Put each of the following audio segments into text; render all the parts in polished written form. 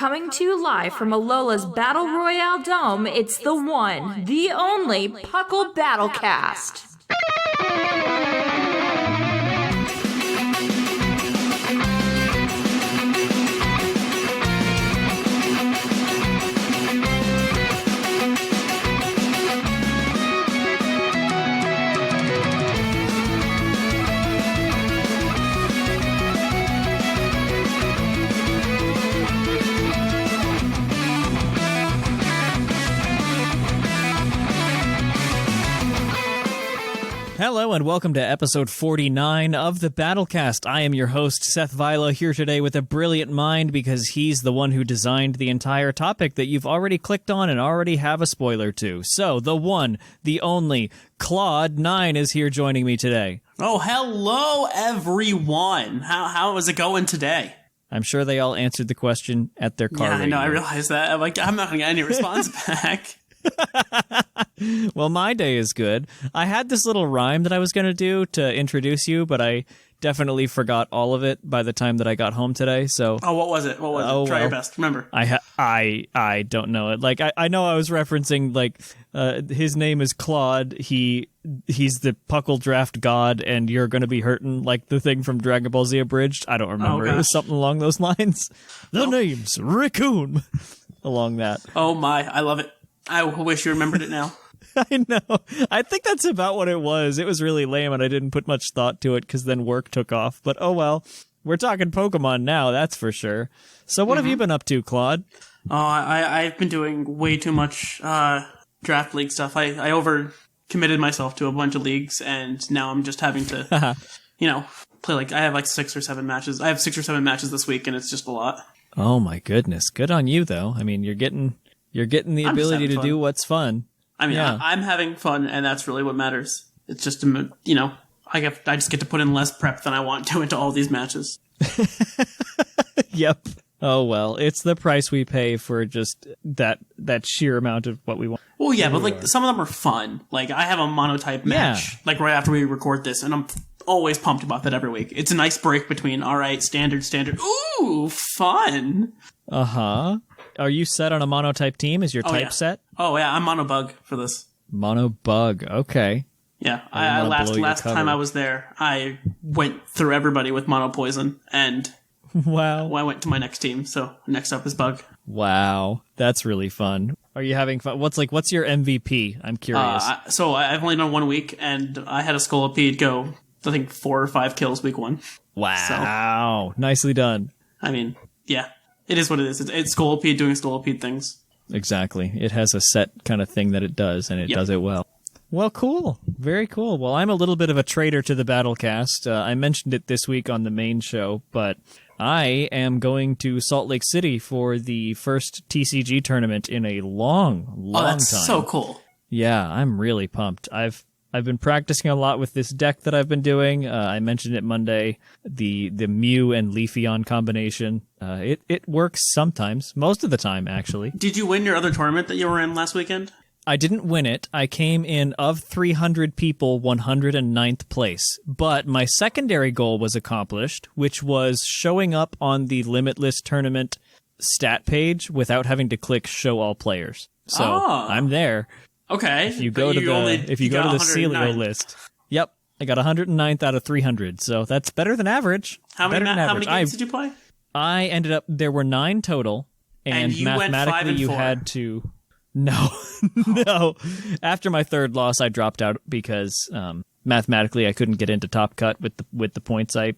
Coming to you live from Alola's Battle Royale Dome, it's the one, the only PUCL Battlecast. Hello and welcome to episode 49 of the Battlecast. I am your host, Seth Vila, here today with a brilliant mind because he's the one who designed the entire topic that you've already clicked on and already have a spoiler to. So, the one, the only, Claude9 is here joining me today. Oh, hello everyone. How is it going today? I'm sure they all answered the question at their car radio. I know, I realized that. I'm not going to get any response back. Well, my day is good. I had this little rhyme that I was going to do to introduce you, but I definitely forgot all of it by the time that I got home today. So, what was it? Try your best. Remember. I don't know it. Like I know I was referencing his name is Claude. He's the PUCL Draft God, and you're going to be hurting, like the thing from Dragon Ball Z Abridged. I don't remember. It was something along those lines. The name's Raccoon. Along that. Oh my, I love it. I wish you remembered it now. I know. I think that's about what it was. It was really lame, and I didn't put much thought to it because then work took off. But oh well. We're talking Pokemon now, that's for sure. So what have you been up to, Claude? Oh, I've been doing way too much Draft League stuff. I over-committed myself to a bunch of leagues, and now I'm just having to, play I have 6 or 7 matches. I have 6 or 7 matches this week, and it's just a lot. Oh my goodness. Good on you, though. I mean, you're getting the ability to do what's fun. I mean, yeah. I'm having fun, and that's really what matters. It's just, I just get to put in less prep than I want to into all these matches. Yep. Oh, well, it's the price we pay for just that sheer amount of what we want. Well, yeah, but, some of them are fun. I have a monotype match, right after we record this, and I'm always pumped about that every week. It's a nice break between, all right, standard, ooh, fun. Uh-huh. Are you set on a monotype team? Is your type set? Oh, yeah, I'm monobug for this. Monobug, okay. Yeah, last time I was there, I went through everybody with monopoison, and wow, I went to my next team, so next up is bug. Wow, that's really fun. Are you having fun? What's your MVP? I'm curious. So I've only done 1 week, and I had a Scolipede go, I think, 4 or 5 kills week 1. Wow, so, nicely done. I mean, yeah. It is what it is. It's Scolipede doing Scolipede things. Exactly. It has a set kind of thing that it does, and it does it well. Well, cool. Very cool. Well, I'm a little bit of a traitor to the Battlecast. I mentioned it this week on the main show, but I am going to Salt Lake City for the first TCG tournament in a long time. That's so cool. Yeah, I'm really pumped. I've been practicing a lot with this deck that I've been doing. I mentioned it Monday, the Mew and Leafeon combination. It works sometimes, most of the time, actually. Did you win your other tournament that you were in last weekend? I didn't win it. I came in, of 300 people, 109th place. But my secondary goal was accomplished, which was showing up on the Limitless tournament stat page without having to click Show All Players. So I'm there. Okay. If you go to the Celio list. Yep. I got 109th out of 300. So that's better than average. How many games did you play? I ended up, there were 9 total. And you mathematically went 5-4. You had to, no. After my 3rd loss, I dropped out because mathematically I couldn't get into Top Cut with the points I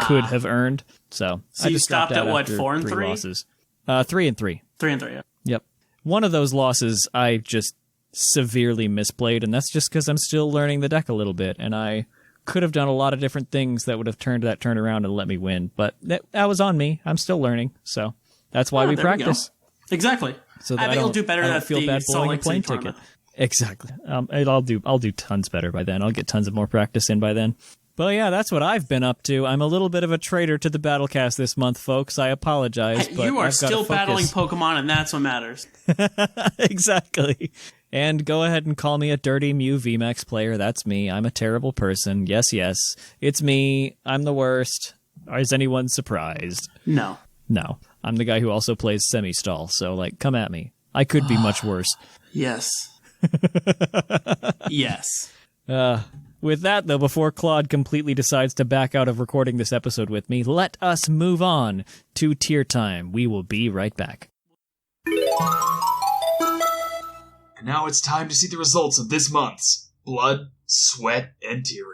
could have earned. So I you just stopped dropped out at what, 4 and 3 losses. 3 and 3. 3 and 3, yeah. Yep. One of those losses I just severely misplayed, and that's just because I'm still learning the deck a little bit, and I could have done a lot of different things that would have turned that turn around and let me win, but that was on me. I'm still learning, so that's why we practice. Exactly. So that I think you'll do better I don't at feel the bad blowing a plane ticket. Exactly. I'll do tons better by then. I'll get tons of more practice in by then. But yeah, that's what I've been up to. I'm a little bit of a traitor to the Battlecast this month, folks. I apologize. But you are still battling Pokemon, and that's what matters. Exactly. And go ahead and call me a dirty Mew VMAX player. That's me. I'm a terrible person. Yes. It's me. I'm the worst. Is anyone surprised? No. I'm the guy who also plays semi-stall, so, like, come at me. I could be much worse. Yes. Yes. With that, though, before Claude completely decides to back out of recording this episode with me, let us move on to tier time. We will be right back. And now it's time to see the results of this month's Blood, Sweat, and Tearing.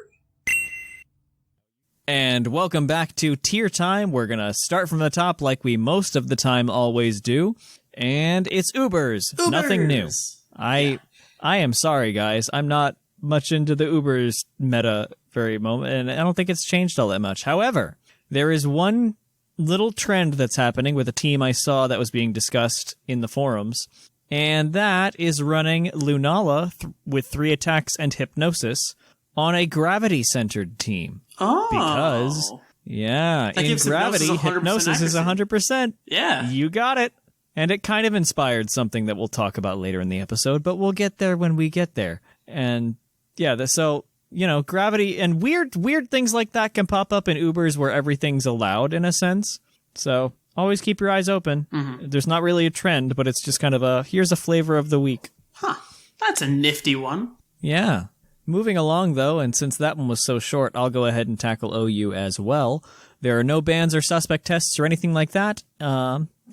And welcome back to tier time. We're going to start from the top like we most of the time always do. And it's Ubers. Nothing new. I am sorry, guys. I'm not much into the Ubers meta very moment, and I don't think it's changed all that much. However, there is one little trend that's happening with a team I saw that was being discussed in the forums, and that is running Lunala with 3 attacks and Hypnosis on a gravity-centered team. Oh. Because, yeah, in gravity, Hypnosis is 100%. Yeah. You got it. And it kind of inspired something that we'll talk about later in the episode, but we'll get there when we get there. And yeah, so, you know, gravity and weird things like that can pop up in Ubers where everything's allowed in a sense. So always keep your eyes open. Mm-hmm. There's not really a trend, but it's just kind of here's a flavor of the week. Huh. That's a nifty one. Yeah. Moving along, though, and since that one was so short, I'll go ahead and tackle OU as well. There are no bans or suspect tests or anything like that.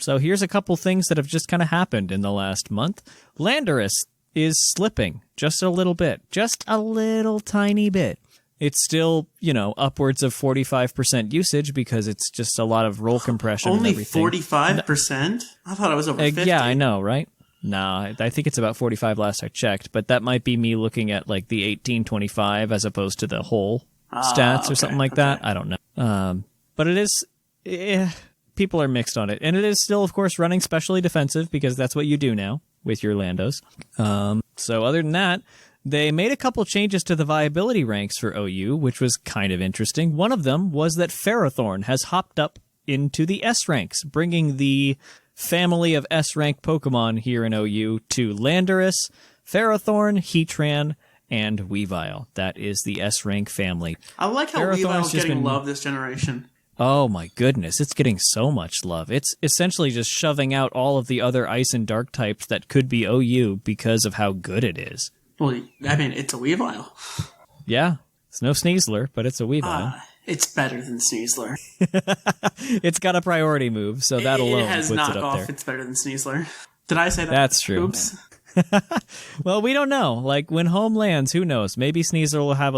So here's a couple things that have just kind of happened in the last month. Landorus is slipping just a little bit. Just a little tiny bit. It's still, you know, upwards of 45% usage because it's just a lot of roll compression Only and everything. 45%? I thought it was over 50. Yeah, I know, right? Nah, I think it's about 45 last I checked, but that might be me looking at like the 1825 as opposed to the whole stats or something like that. I don't know. But it is... people are mixed on it. And it is still, of course, running specially defensive because that's what you do now with your Landos. So other than that, they made a couple changes to the viability ranks for OU, which was kind of interesting. One of them was that Ferrothorn has hopped up into the S ranks, bringing the family of S-rank Pokemon here in OU to Landorus, Ferrothorn, Heatran, and Weavile. That is the S-rank family. I like how Weavile's getting love this generation. Oh my goodness, it's getting so much love. It's essentially just shoving out all of the other Ice and Dark types that could be OU because of how good it is. Well, I mean, it's a Weavile. Yeah, it's no Sneasler, but it's a Weavile. It's better than Sneasler. It's got a priority move, so that alone puts it up there. It's better than Sneasler. Did I say that? That's true. Oops. Well, we don't know. Like, when home lands, who knows? Maybe Sneasler will have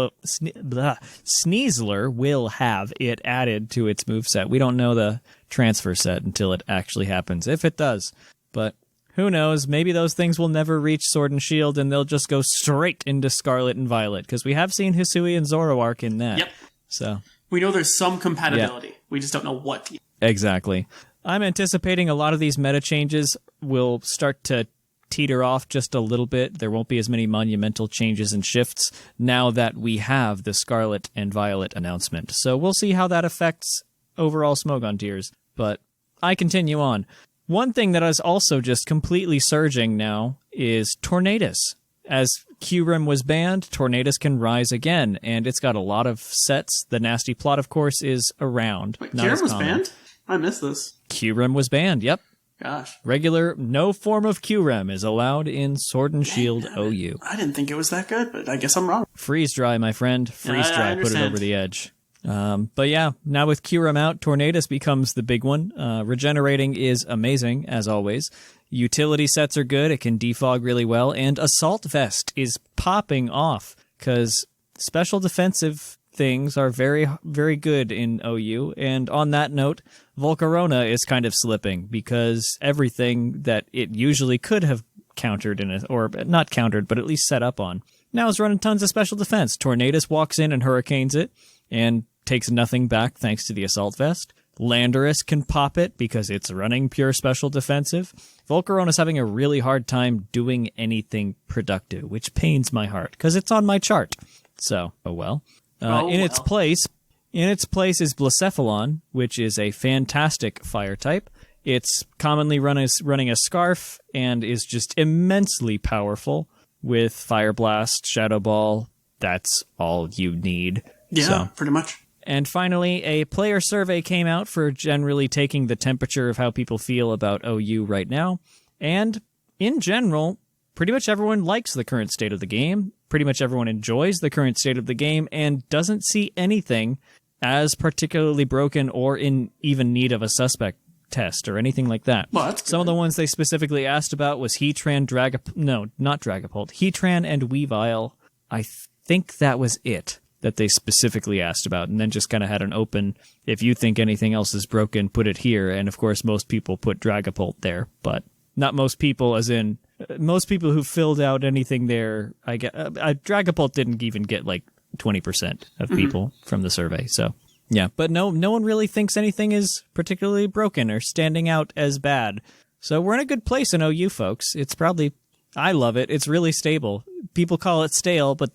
Sneasler will have it added to its moveset. We don't know the transfer set until it actually happens, if it does. But who knows? Maybe those things will never reach Sword and Shield, and they'll just go straight into Scarlet and Violet, because we have seen Hisui and Zoroark in that. Yep. So we know there's some compatibility. Yeah. We just don't know what. Exactly. I'm anticipating a lot of these meta changes will start to teeter off just a little bit. There won't be as many monumental changes and shifts now that we have the Scarlet and Violet announcement. So we'll see how that affects overall Smogon tiers. But I continue on. One thing that is also just completely surging now is Tornadus. As Kyurem was banned, Tornadus can rise again, and it's got a lot of sets. The Nasty Plot, of course, is around. Wait, Kyurem was banned? I missed this. Kyurem was banned, yep. Gosh. No form of Kyurem is allowed in Sword and Shield OU. I didn't think it was that good, but I guess I'm wrong. Freeze Dry, my friend. Freeze Dry, put it over the edge. But yeah, now with Kyurem out, Tornadus becomes the big one. Regenerating is amazing, as always. Utility sets are good, it can defog really well, and Assault Vest is popping off, because special defensive things are very, very good in OU, and on that note, Volcarona is kind of slipping, because everything that it usually could have countered, or not countered, but at least set up on, now is running tons of special defense. Tornadus walks in and hurricanes it, and takes nothing back thanks to the Assault Vest. Landorus can pop it because it's running pure special defensive. Volcarona's having a really hard time doing anything productive, which pains my heart, because it's on my chart. So, oh well. In its place is Blacephalon, which is a fantastic fire type. It's commonly running a Scarf, and is just immensely powerful with Fire Blast, Shadow Ball. That's all you need. Yeah, so, pretty much. And finally, a player survey came out for generally taking the temperature of how people feel about OU right now. And in general, pretty much everyone likes the current state of the game. Pretty much everyone enjoys the current state of the game and doesn't see anything as particularly broken or in even need of a suspect test or anything like that. Well, that's good. Some of the ones they specifically asked about was Heatran, Heatran and Weavile. I think that was it that they specifically asked about, and then just kind of had an open, if you think anything else is broken, put it here. And of course, most people put Dragapult there, but not most people, as in most people who filled out anything there. I get Dragapult didn't even get like 20% of people from the survey. So yeah, but no one really thinks anything is particularly broken or standing out as bad. So we're in a good place in OU, folks. It's probably, I love it. It's really stable. People call it stale, but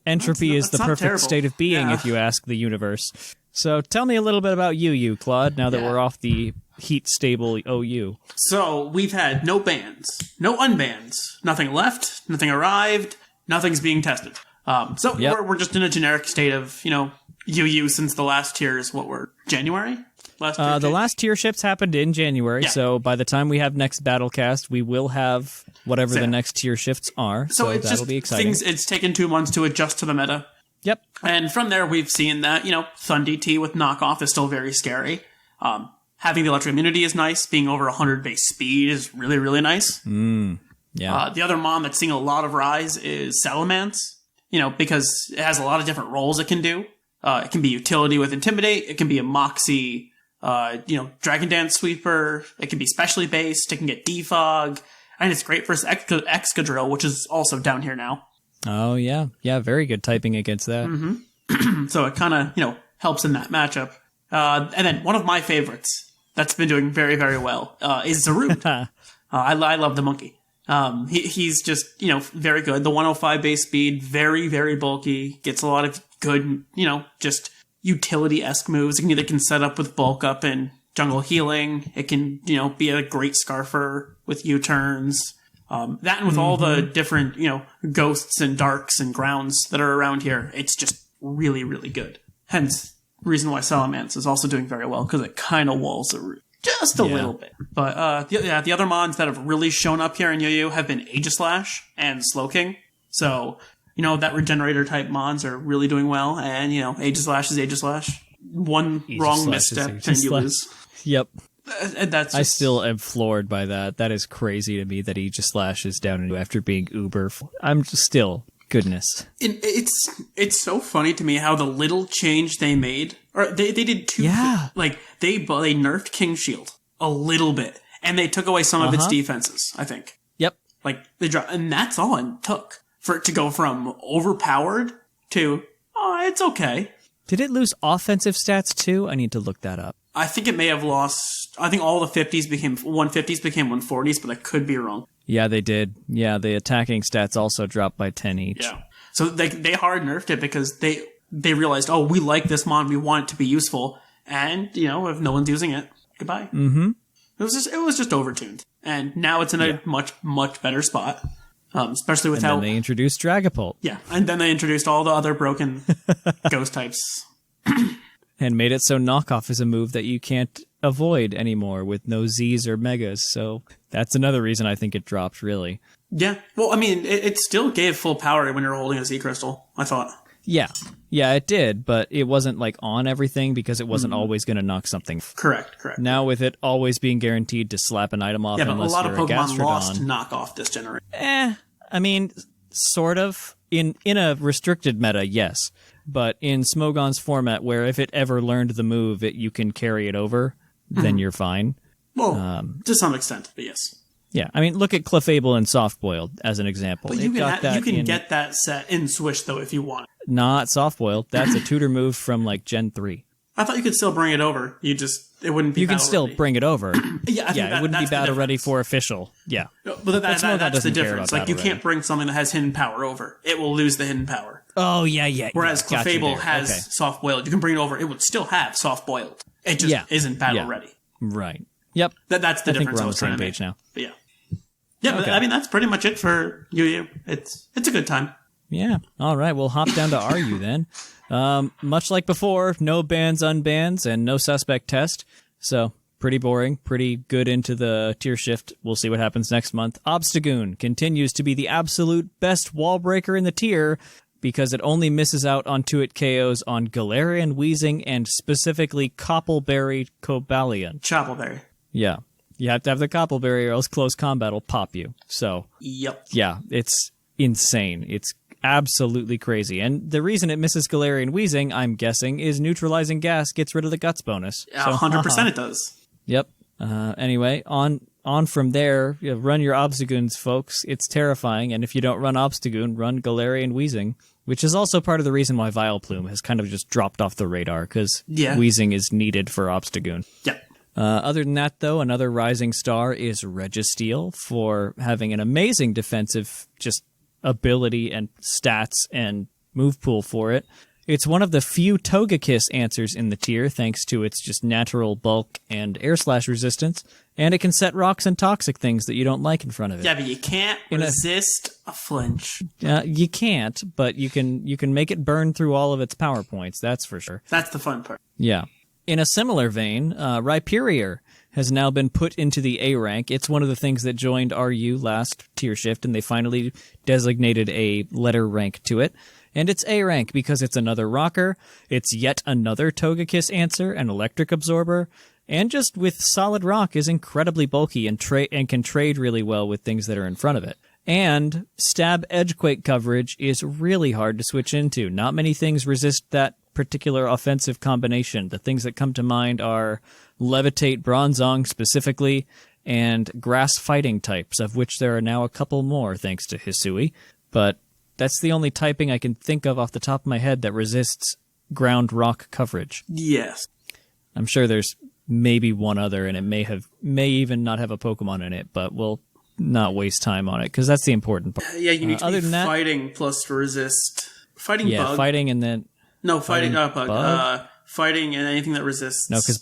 entropy is the perfect state of being, if you ask the universe. So tell me a little bit about you, Claude, now that we're off the heat-stable OU. So we've had no bans, no unbans, nothing left, nothing arrived, nothing's being tested. We're just in a generic state of, UU since the last tier is January? The last tier shifts happened in January, so by the time we have next Battlecast, we will have whatever the next tier shifts are. So it's that'll just be exciting. It's taken 2 months to adjust to the meta. Yep. And from there, we've seen that, Thunder T with knockoff is still very scary. Having the electric immunity is nice. Being over 100 base speed is really, really nice. Yeah. The other mon that's seeing a lot of rise is Salamance, because it has a lot of different roles it can do. It can be utility with Intimidate. It can be a Moxie, Dragon Dance Sweeper. It can be specially based. It can get Defog. And it's great for Excadrill, which is also down here now. Oh, yeah. Yeah, very good typing against that. So it kind of, helps in that matchup. And then one of my favorites that's been doing very, very well is Zarude. I love the monkey. He's just, very good. The 105 base speed, very, very bulky, gets a lot of good, just utility-esque moves. It can set up with bulk up and jungle healing. It can, be a great scarfer with U-turns. That and with all the different, ghosts and darks and grounds that are around here, it's just really, really good. Hence, reason why Salamance is also doing very well, because it kind of walls the root. Just a little bit. But, the other mods that have really shown up here in Yo-Yo have been Aegislash and Slowking. So, that regenerator type mods are really doing well. And, Aegislash is Aegislash. One wrong misstep and you lose. Yep. And that's I still am floored by that. That is crazy to me that Aegislash is down after being uber. I'm just still, goodness. It's so funny to me how the little change they made, or they did two. Yeah. Like they nerfed King Shield a little bit, and they took away some of its defenses. I think. Yep. Like they dropped, and that's all it took for it to go from overpowered to it's okay. Did it lose offensive stats too? I need to look that up. I think it may have lost. I think all the 50s became 150s became 140s, but I could be wrong. Yeah, they did. Yeah, the attacking stats also dropped by 10 each. Yeah. So they hard nerfed it because they realized, we like this mon, we want it to be useful, and if no one's using it, goodbye. Mm-hmm. It was just overtuned, and now it's in a much better spot. Especially with how then they introduced Dragapult. Yeah, and then they introduced all the other broken ghost types. And made it so knockoff is a move that you can't avoid anymore with no Zs or Megas. So that's another reason I think it dropped, really. Yeah. Well, I mean, it still gave full power when you're holding a Z Crystal, I thought. Yeah. Yeah, it did, but it wasn't like on everything because it wasn't always going to knock something. Correct. Now with it always being guaranteed to slap an item off but unless a lot you're of Pokemon a lost Gastrodon. knockoff this generation. I mean, sort of. In a restricted meta, yes. But in Smogon's format, where if it ever learned the move, you can carry it over, then you're fine. Well, to some extent, but yes. Yeah, I mean, look at Clefable and Softboiled as an example. But you can get that set in Swish, though, if you want. Not Softboiled. That's a tutor move from, Gen 3. I thought you could still bring it over. It wouldn't be You can still ready. bring it over. Yeah, it wouldn't be battle ready for official. Yeah. No, but that's the difference. Like, you battle can't bring something that has hidden power over. It will lose the hidden power. Oh, yeah. Whereas Got you Clefable there. has soft-boiled. You can bring it over. It would still have soft-boiled. It just isn't battle ready. Right. Yep. That's the I think difference we're I on the was trying same to page make. now. But yeah. Yeah, Okay. but I mean, that's pretty much it for Yu-Yu. It's a good time. Yeah. All right. We'll hop down to RU then. Much like before, no bans, unbans, and no suspect test. So pretty boring, pretty good into the tier shift. We'll see what happens next month. Obstagoon continues to be the absolute best wall breaker in the tier because it only misses out on 2-hit KOs on Galarian Weezing and specifically Coppleberry Cobalion. Choppleberry. Yeah. You have to have the Coppleberry or else close combat will pop you. So, Yep. yeah, it's insane. It's absolutely crazy. And the reason it misses Galarian Weezing, I'm guessing, is neutralizing gas gets rid of the guts bonus. Yeah, 100% it does. Yep. Anyway, on from there, run your Obstagoons, folks. It's terrifying, and if you don't run Obstagoon, run Galarian Weezing, which is also part of the reason why Vileplume has kind of just dropped off the radar, because Weezing is needed for Obstagoon. Yep. Other than that, though, another rising star is Registeel for having an amazing defensive just ability and stats and move pool for it. It's one of the few Togekiss answers in the tier, thanks to its just natural bulk and air slash resistance, and it can set rocks and toxic things that you don't like in front of it. Yeah, but you can't resist a flinch. You can't, but you can make it burn through all of its power points, that's for sure. That's the fun part. Yeah. In a similar vein, Rhyperior has now been put into the A rank. It's one of the things that joined RU last tier shift, and they finally designated a letter rank to it. And it's A rank because it's another rocker, it's yet another Togekiss answer, an electric absorber, and just with solid rock is incredibly bulky and can trade really well with things that are in front of it. And stab edgequake coverage is really hard to switch into. Not many things resist that particular offensive combination. The things that come to mind are Levitate Bronzong specifically, and grass fighting types, of which there are now a couple more thanks to Hisui. But that's the only typing I can think of off the top of my head that resists ground rock coverage. Yes. I'm sure there's maybe one other, and it may even not have a Pokemon in it, but we'll not waste time on it, because that's the important part. Yeah, you need to other be than that, fighting plus to resist. Fighting yeah, bug. fighting and then... No, fighting bug. bug? Fighting and anything that resists. No, because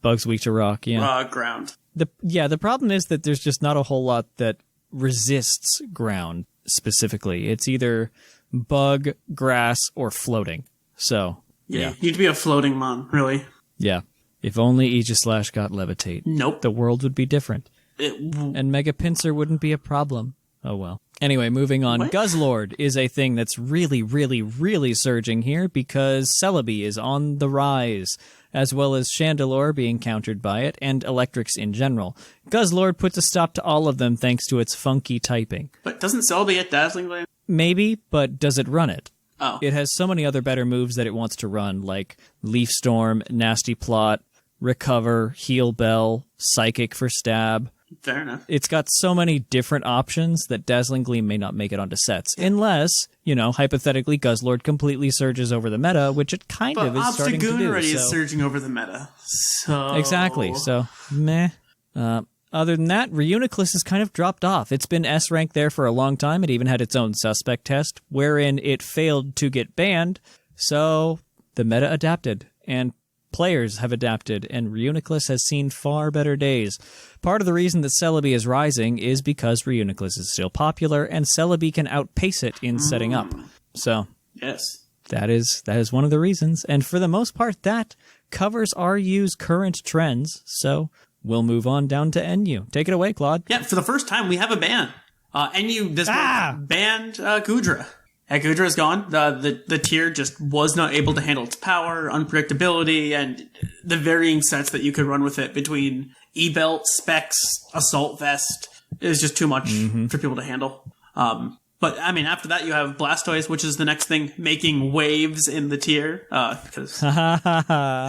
bug's weak to rock, yeah. Ground. The problem is that there's just not a whole lot that resists ground specifically. It's either bug, grass, or floating. So, yeah. You need to be a floating mon, really. Yeah. If only Aegislash got Levitate. Nope. The world would be different. And Mega Pinsir wouldn't be a problem. Oh well. Anyway, moving on. What? Guzzlord is a thing that's really, really, really surging here because Celebi is on the rise, as well as Chandelure being countered by it, and Electrics in general. Guzzlord puts a stop to all of them thanks to its funky typing. But doesn't Celebi get Dazzling Gleam? Maybe, but does it run it? Oh. It has so many other better moves that it wants to run, like Leaf Storm, Nasty Plot, Recover, Heal Bell, Psychic for Stab. Fair enough. It's got so many different options that Dazzling Gleam may not make it onto sets. Unless, hypothetically, Guzzlord completely surges over the meta, which it kind of is starting to do. Obstagoon already is surging over the meta. So... Exactly. So, meh. Other than that, Reuniclus has kind of dropped off. It's been S rank there for a long time. It even had its own suspect test, wherein it failed to get banned. So, the meta adapted, and players have adapted, and Reuniclus has seen far better days. Part of the reason that Celebi is rising is because Reuniclus is still popular, and Celebi can outpace it in setting up. So, yes, that is one of the reasons. And for the most part, that covers RU's current trends. So, we'll move on down to NU. Take it away, Claude. Yeah, for the first time, we have a ban. NU this month banned Goodra. Goodra is gone. The tier just was not able to handle its power, unpredictability, and the varying sets that you could run with it between E-Belt, Specs, Assault Vest. It was just too much for people to handle. But, after that you have Blastoise, which is the next thing making waves in the tier, because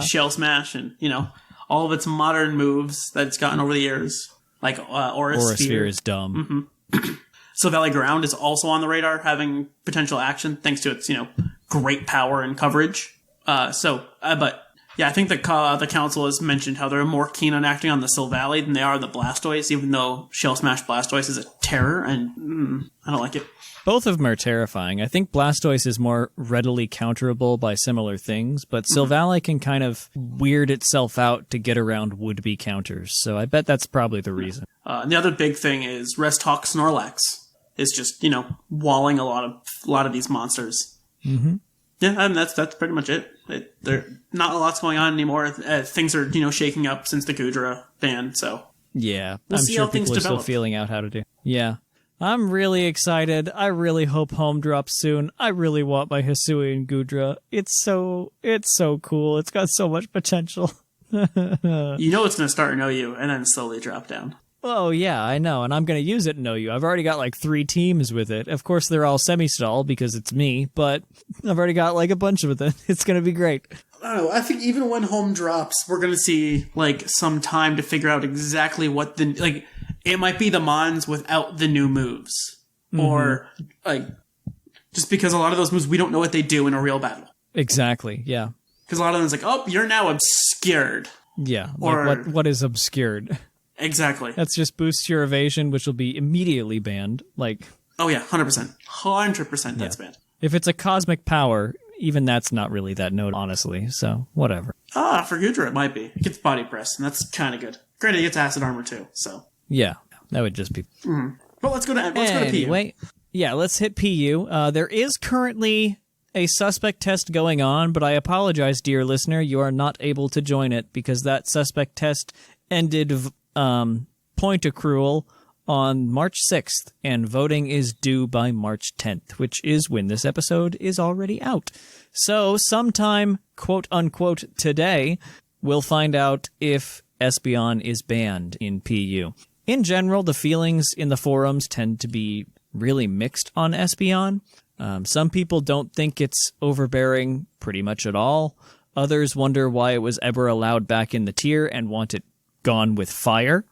Shell Smash and, all of its modern moves that it's gotten over the years, like Aura Sphere. Is dumb. So Valley Ground is also on the radar, having potential action thanks to its, great power and coverage. But I think the council has mentioned how they're more keen on acting on the Silvally than they are the Blastoise, even though Shell Smash Blastoise is a terror, and I don't like it. Both of them are terrifying. I think Blastoise is more readily counterable by similar things, but Silvally can kind of weird itself out to get around would-be counters, so I bet that's probably the reason. And the other big thing is Rest Hawk Snorlax. is just, walling a lot of these monsters. Mm-hmm. Yeah, and that's pretty much it. There not a lot's going on anymore. Things are, shaking up since the Gudra ban, so. Yeah, We'll I'm see sure how things people are still develop. feeling out how to do. Yeah. I'm really excited. I really hope home drops soon. I really want my Hisuian Gudra. It's so cool. It's got so much potential. It's going to start in OU and then slowly drop down. Oh, yeah, I know, and I'm going to use it in OU. I've already got like 3 teams with it. Of course, they're all semi-stall because it's me, but I've already got like a bunch of it. It's going to be great. I don't know. I think even when home drops, we're going to see like some time to figure out exactly what it might be the Mons without the new moves. Or like just because a lot of those moves we don't know what they do in a real battle. Exactly, yeah. Because a lot of them is like, oh, you're now obscured. Yeah, Or- like what is obscured? Exactly. That's just boosts your evasion, which will be immediately banned. Like, Oh yeah, 100%. 100% that's banned. if it's a cosmic power, even that's not really that node, honestly, so whatever. For Gudra it might be. It gets body press, and that's kind of good. Granted, it gets acid armor too, so. Yeah, that would just be... But let's go to PU. Anyway, yeah, let's hit PU. There is currently a suspect test going on, but I apologize, dear listener, you are not able to join it because that suspect test ended point accrual on March 6th, and voting is due by March 10th, which is when this episode is already out. So sometime, quote-unquote, today, we'll find out if Espeon is banned in PU. In general, the feelings in the forums tend to be really mixed on Espeon. Some people don't think it's overbearing pretty much at all. Others wonder why it was ever allowed back in the tier and want it gone with fire.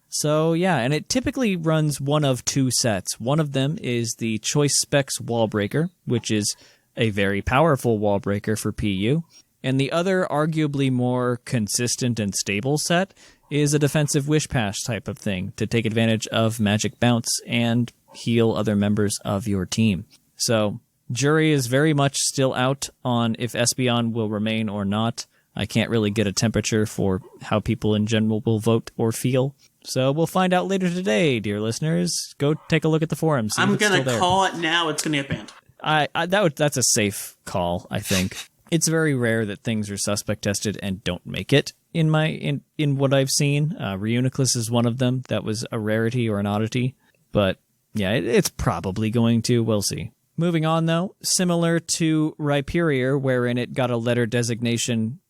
So yeah, and it typically runs one of 2 sets. One of them is the Choice Specs Wallbreaker, which is a very powerful wallbreaker for PU. And the other, arguably more consistent and stable set, is a defensive Wish Pass type of thing to take advantage of Magic Bounce and heal other members of your team. So, jury is very much still out on if Espeon will remain or not. I can't really get a temperature for how people in general will vote or feel. So we'll find out later today, dear listeners. Go take a look at the forums. I'm going to call it now. It's going to get banned. That's a safe call, I think. It's very rare that things are suspect tested and don't make it in what I've seen. Reuniclus is one of them. That was a rarity or an oddity. But yeah, it's probably going to. We'll see. Moving on, though, similar to Rhyperior, wherein it got a letter designation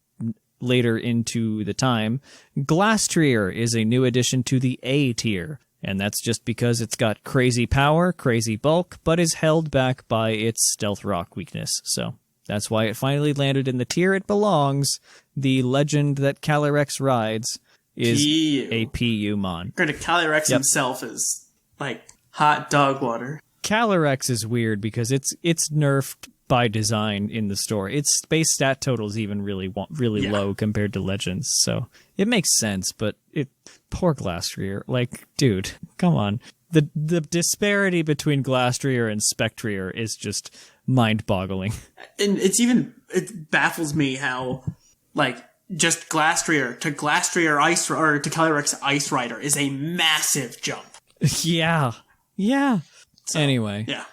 later into the time, Glasstree is a new addition to the A tier. And that's just because it's got crazy power, crazy bulk, but is held back by its stealth rock weakness. So that's why it finally landed in the tier it belongs. The legend that Calyrex rides is PU. a PU mon. Granted, Calyrex himself is like hot dog water. Calyrex is weird because it's nerfed by design in the store. Its base stat total is even really low compared to Legends, so it makes sense. But poor Glasstree, like, dude, come on. The disparity between Glasstree and Spectrier is just mind-boggling. And it baffles me how, like, just Glasstree to Ice or to Calyrex Ice Rider is a massive jump. Yeah. So, anyway. Yeah.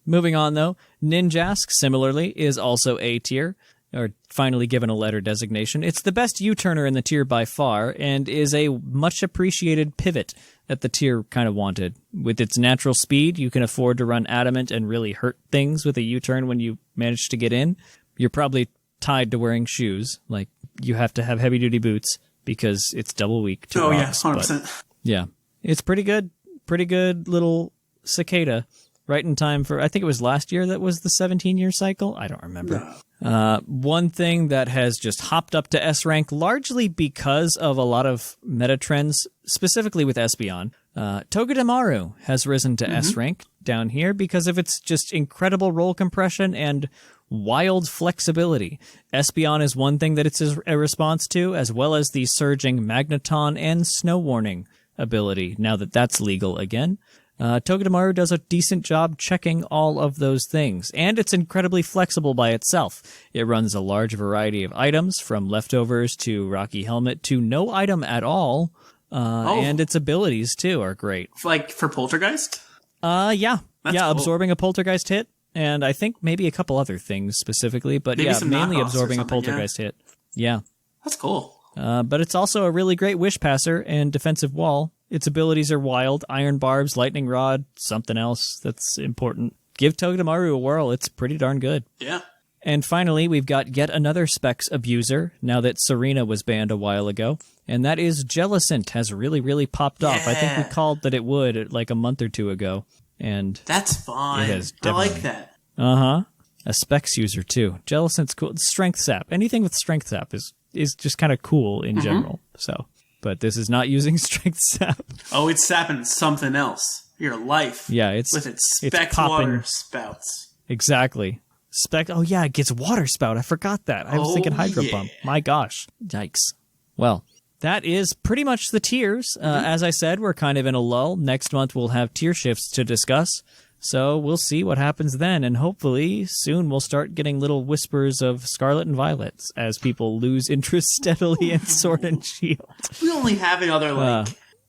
Moving on, though, Ninjask, similarly, is also A tier, or finally given a letter designation. It's the best U-turner in the tier by far, and is a much appreciated pivot that the tier kind of wanted. With its natural speed, you can afford to run Adamant and really hurt things with a U-turn when you manage to get in. You're probably tied to wearing shoes. Like, you have to have heavy-duty boots because it's double weak to rocks. 100%. Yeah, it's pretty good. Pretty good little cicada. Right in time for, I think it was last year that was the 17-year cycle. I don't remember. One thing that has just hopped up to S rank, largely because of a lot of meta trends, specifically with Espeon. Togedemaru has risen to S rank down here because of its just incredible roll compression and wild flexibility. Espeon is one thing that it's a response to, as well as the surging Magneton and Snow Warning ability, now that that's legal again. Togedemaru does a decent job checking all of those things, and it's incredibly flexible by itself. It runs a large variety of items, from leftovers to Rocky Helmet to no item at all, And its abilities, too, are great. Like for Poltergeist? Yeah. That's yeah, cool. absorbing a Poltergeist hit, and I think maybe a couple other things specifically, but Maybe yeah, some mainly knockoffs or absorbing a something, Poltergeist hit. Yeah. That's cool. But it's also a really great Wish Passer and defensive wall. Its abilities are wild, Iron Barbs, Lightning Rod, something else that's important. Give Togedemaru a whirl, it's pretty darn good. Yeah. And finally, we've got yet another Specs abuser, now that Serena was banned a while ago, and that is Jellicent has really, really popped off. I think we called that it would like a month or two ago, and that's fine. It has I like that. Uh-huh. A Specs user, too. Jellicent's cool. Strength Sap. Anything with Strength Sap is just kind of cool in general, so... But this is not using Strength Sap. Oh, it's sapping something else. Your life. Yeah, it's... With its it's Spec popping. water spouts. Exactly. Oh, yeah, it gets water spout. I forgot that. I was thinking Hydro Pump. My gosh. Yikes. Well, that is pretty much the tiers. As I said, we're kind of in a lull. Next month, we'll have tier shifts to discuss. So we'll see what happens then. And hopefully, soon we'll start getting little whispers of Scarlet and Violet as people lose interest steadily in Sword and Shield. We only have another,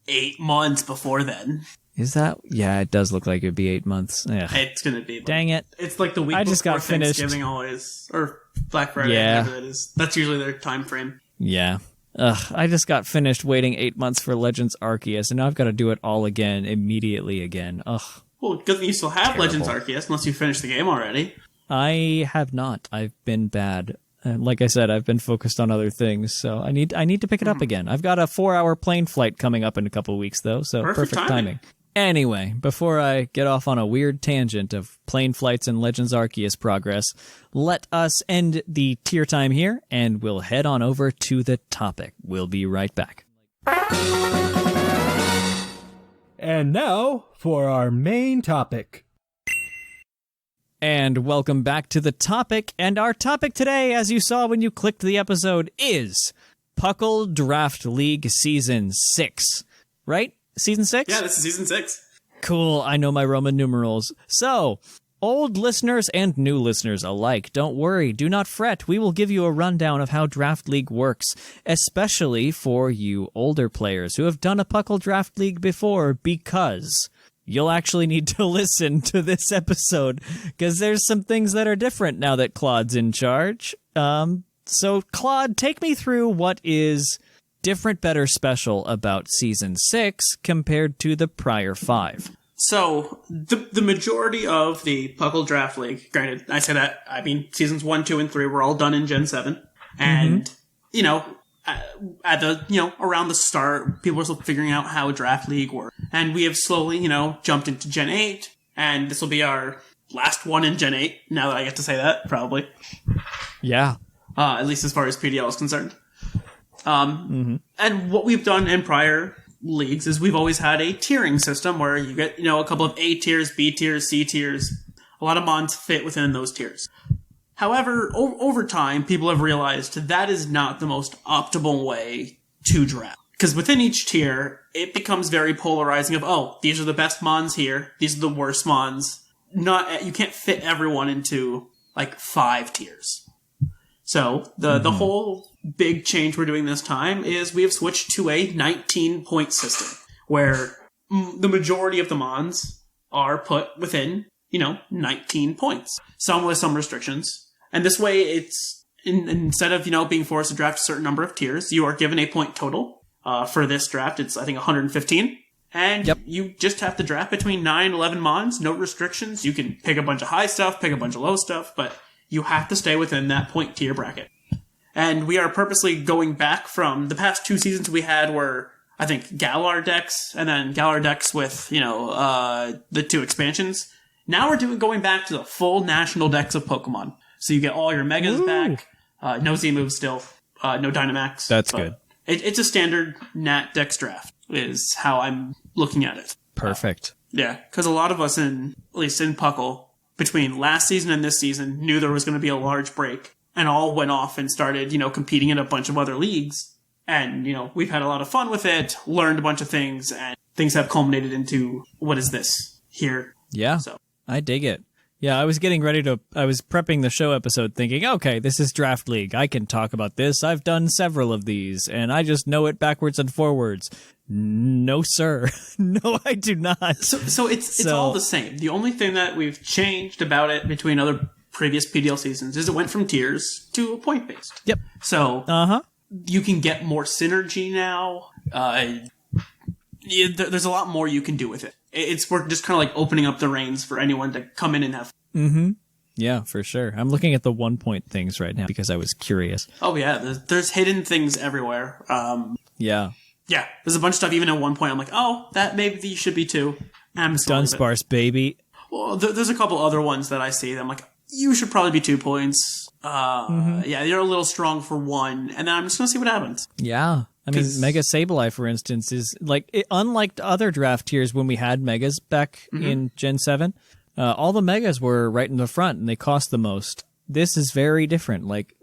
8 months before then. Is that? Yeah, it does look like it'd be 8 months. Ugh. It's going to be. Dang it. It's like the week I just before got finished. Thanksgiving always. Or Black Friday, Yeah. whatever that is. That's usually their time frame. Yeah. Ugh, I just got finished waiting 8 months for Legends Arceus, and now I've got to do it all again, immediately again. Ugh. Well, good thing you still have Terrible. Legends Arceus, unless you finished the game already. I have not. I've been bad. Like I said, I've been focused on other things, so I need to pick it up again. I've got a 4-hour plane flight coming up in a couple of weeks, though, so perfect timing. Anyway, before I get off on a weird tangent of plane flights and Legends Arceus progress, let us end the tier time here, and we'll head on over to the topic. We'll be right back. And now for our main topic. And welcome back to the topic. And our topic today, as you saw when you clicked the episode, is PUCL Draft League Season 6. Right? Season 6? Yeah, this is Season 6. Cool, I know my Roman numerals. So, old listeners and new listeners alike, don't worry, do not fret. We will give you a rundown of how Draft League works, especially for you older players who have done a PUCL Draft League before, because you'll actually need to listen to this episode, because there's some things that are different now that Claude's in charge. So, Claude, take me through what is different, better, special about Season 6 compared to the prior 5. So, the majority of the PUCL Draft League, granted, I say that, I mean, Seasons 1, 2, and 3 were all done in Gen 7. And, at the, around the start, people were still figuring out how Draft League worked. And we have slowly, jumped into Gen 8, and this will be our last one in Gen 8, now that I get to say that, probably. Yeah. At least as far as PDL is concerned. And what we've done in prior leagues is we've always had a tiering system where you get, a couple of A tiers, B tiers, C tiers. A lot of mons fit within those tiers. However, over time, people have realized that is not the most optimal way to draft. Because within each tier, it becomes very polarizing of, these are the best mons here, these are the worst mons. You can't fit everyone into, 5 tiers. So, the whole big change we're doing this time is we have switched to a 19-point system, where the majority of the mons are put within, 19 points. Some with some restrictions. And this way, it's, instead of, being forced to draft a certain number of tiers, you are given a point total. For this draft, it's, I think, 115. And you just have to draft between 9 and 11 mons, no restrictions. You can pick a bunch of high stuff, pick a bunch of low stuff, but you have to stay within that point tier bracket. And we are purposely going back from the past 2 seasons we had were, I think, Galar decks, and then Galar decks with, the 2 expansions. Now we're going back to the full national decks of Pokemon. So you get all your Megas back, no Z-moves still, no Dynamax. That's good. It's a standard Nat Dex draft, is how I'm looking at it. Perfect. Yeah, because a lot of us, at least in PUCL, between last season and this season, knew there was going to be a large break, and all went off and started, competing in a bunch of other leagues. And, Mm-hmm. we've had a lot of fun with it, learned a bunch of things, and things have culminated into, what is this here? Yeah, So I dig it. Yeah, I was prepping the show episode thinking, okay, this is Draft League. I can talk about this. I've done several of these, and I just know it backwards and forwards. No, sir. No, I do not. So it's all the same. The only thing that we've changed about it between other previous PDL seasons is it went from tiers to point based. Yep. So you can get more synergy now. There's a lot more you can do with it. We're just kind of like opening up the reins for anyone to come in and have. Mm-hmm. Yeah, for sure. I'm looking at the 1 point things right now because I was curious. Oh yeah, there's hidden things everywhere. Yeah. Yeah, there's a bunch of stuff even at 1 point. I'm like, oh, that maybe should be 2. I'm Dunsparce, baby. Well, there's a couple other ones that I see that I'm like, you should probably be 2 points. Yeah, you're a little strong for 1, and then I'm just gonna see what happens. Yeah. I mean, Mega Sableye, for instance, is like, unlike other draft tiers when we had Megas back in Gen 7, all the Megas were right in the front and they cost the most. This is very different. Like,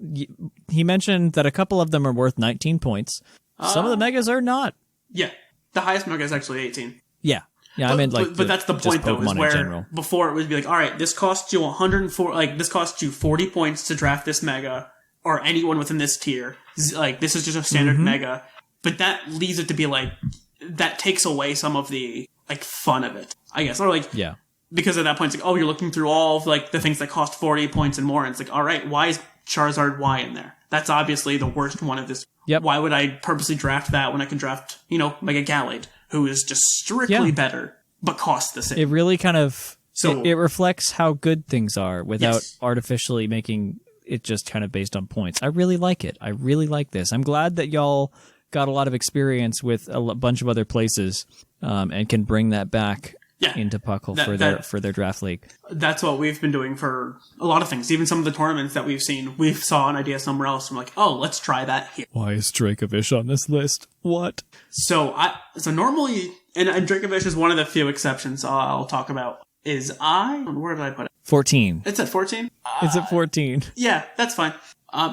he mentioned that a couple of them are worth 19 points. Some of the Megas are not. Yeah. The highest Mega is actually 18. Yeah. Yeah, I mean, like, but that's the point, though, is where before it would be like, all right, this costs you 104, like, this costs you 40 points to draft this Mega, or anyone within this tier. Like, this is just a standard Mega. But that leaves it to be like, that takes away some of the, like, fun of it, I guess. Or, like, yeah. Because at that point, it's like, oh, you're looking through all of, like, the things that cost 40 points and more, and it's like, all right, why is Charizard Y in there? That's obviously the worst one of this. Yep. Why would I purposely draft that when I can draft, Mega Gallade, who is just strictly better, but costs the same? It really kind of, it reflects how good things are without artificially making it just kind of based on points. I really like it. I really like this. I'm glad that y'all got a lot of experience with a bunch of other places, and can bring that back into PUCL for their draft league. That's what we've been doing for a lot of things. Even some of the tournaments that we've seen, we saw an idea somewhere else. I'm like, oh, let's try that here. Why is Dracovish on this list? What? So normally, and Dracovish is one of the few exceptions I'll talk about. Where did I put it? 14. It's at 14? It's at 14. Yeah, that's fine.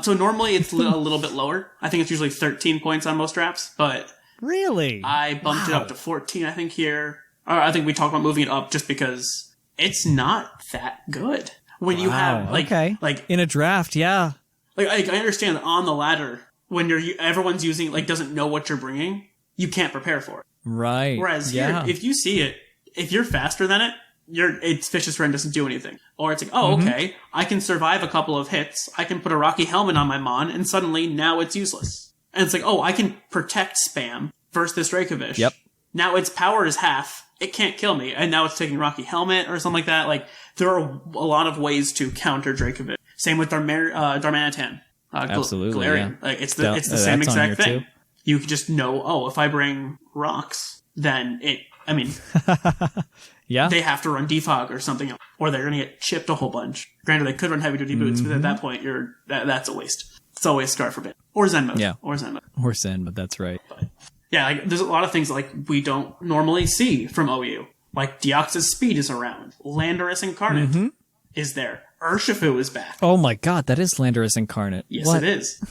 So normally it's a little bit lower. I think it's usually 13 points on most drafts, but really, I bumped it up to 14. I think here. I think we talked about moving it up just because it's not that good when you have like in a draft. Yeah, like I understand that on the ladder when everyone's using doesn't know what you're bringing, you can't prepare for it. Right. Whereas here, if you see it, if you're faster than it, it's Vicious Rend doesn't do anything. Or it's like, oh, okay, I can survive a couple of hits. I can put a Rocky Helmet on my Mon, and suddenly now it's useless. And it's like, oh, I can protect spam versus this Dracovish. Yep. Now its power is half. It can't kill me, and now it's taking Rocky Helmet or something like that. Like, there are a lot of ways to counter Dracovish. Same with Darmanitan. Absolutely, Galarian. yeah. Like, it's the same exact thing. Too. You just know, oh, if I bring rocks, then yeah, they have to run Defog or something else, or they're going to get chipped a whole bunch. Granted, they could run Heavy Duty Boots, but at that point, that's a waste. It's always Scarf Forbid. Or Zen Mode. Yeah. Or Zen Mode. Or Zen Mode, that's right. But, yeah, there's a lot of things we don't normally see from OU. Like Deoxys Speed is around. Landorus Incarnate is there. Urshifu is back. Oh my god, that is Landorus Incarnate. Yes, what? It is.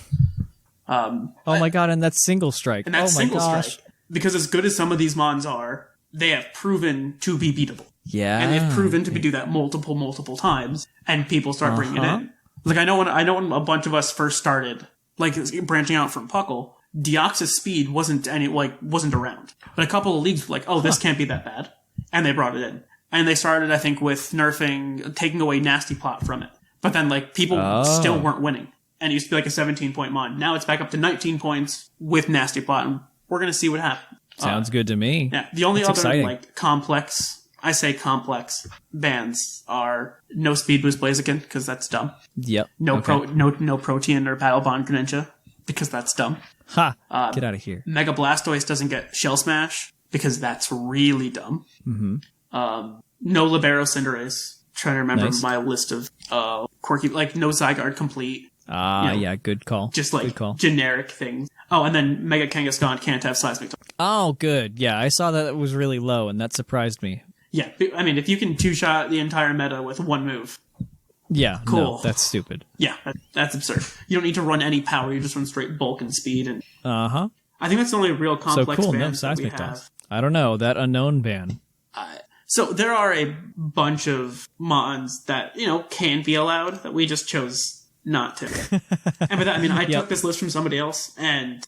Oh my god, and that's Single Strike. And that's Single Strike. Because as good as some of these Mons are, they have proven to be beatable. Yeah. And they've proven to do that multiple times, and people start bringing it in. Like, I know when a bunch of us first started, branching out from PUCL, Deoxys Speed wasn't around. But a couple of leagues were like, oh, this can't be that bad. And they brought it in. And they started, I think, with taking away Nasty Plot from it. But then, people still weren't winning. And it used to be a 17-point Mon. Now it's back up to 19 points with Nasty Plot, and we're going to see what happens. Sounds good to me. Yeah. The only That's other, exciting. complex bans are no Speed Boost Blaziken, because that's dumb. Yep. No Protean or Battle Bond Greninja, because that's dumb. Ha! Get out of here. Mega Blastoise doesn't get Shell Smash, because that's really dumb. No Libero Cinderace. Trying to remember my list of quirky, no Zygarde Complete. Yeah, good call. Just good call. Generic things. Oh, and then Mega Kangaskhan can't have Seismic. Oh, good. Yeah, I saw that it was really low, and that surprised me. Yeah, I mean, if you can two-shot the entire meta with one move. Yeah, cool. No, that's stupid. Yeah, that's absurd. You don't need to run any power, you just run straight bulk and speed. And I think that's the only real complex so cool. ban No Seismic that we have. Toss. I don't know, that unknown ban. So there are a bunch of Mons that, can be allowed that we just chose not to. And by that, I mean, I took this list from somebody else, and,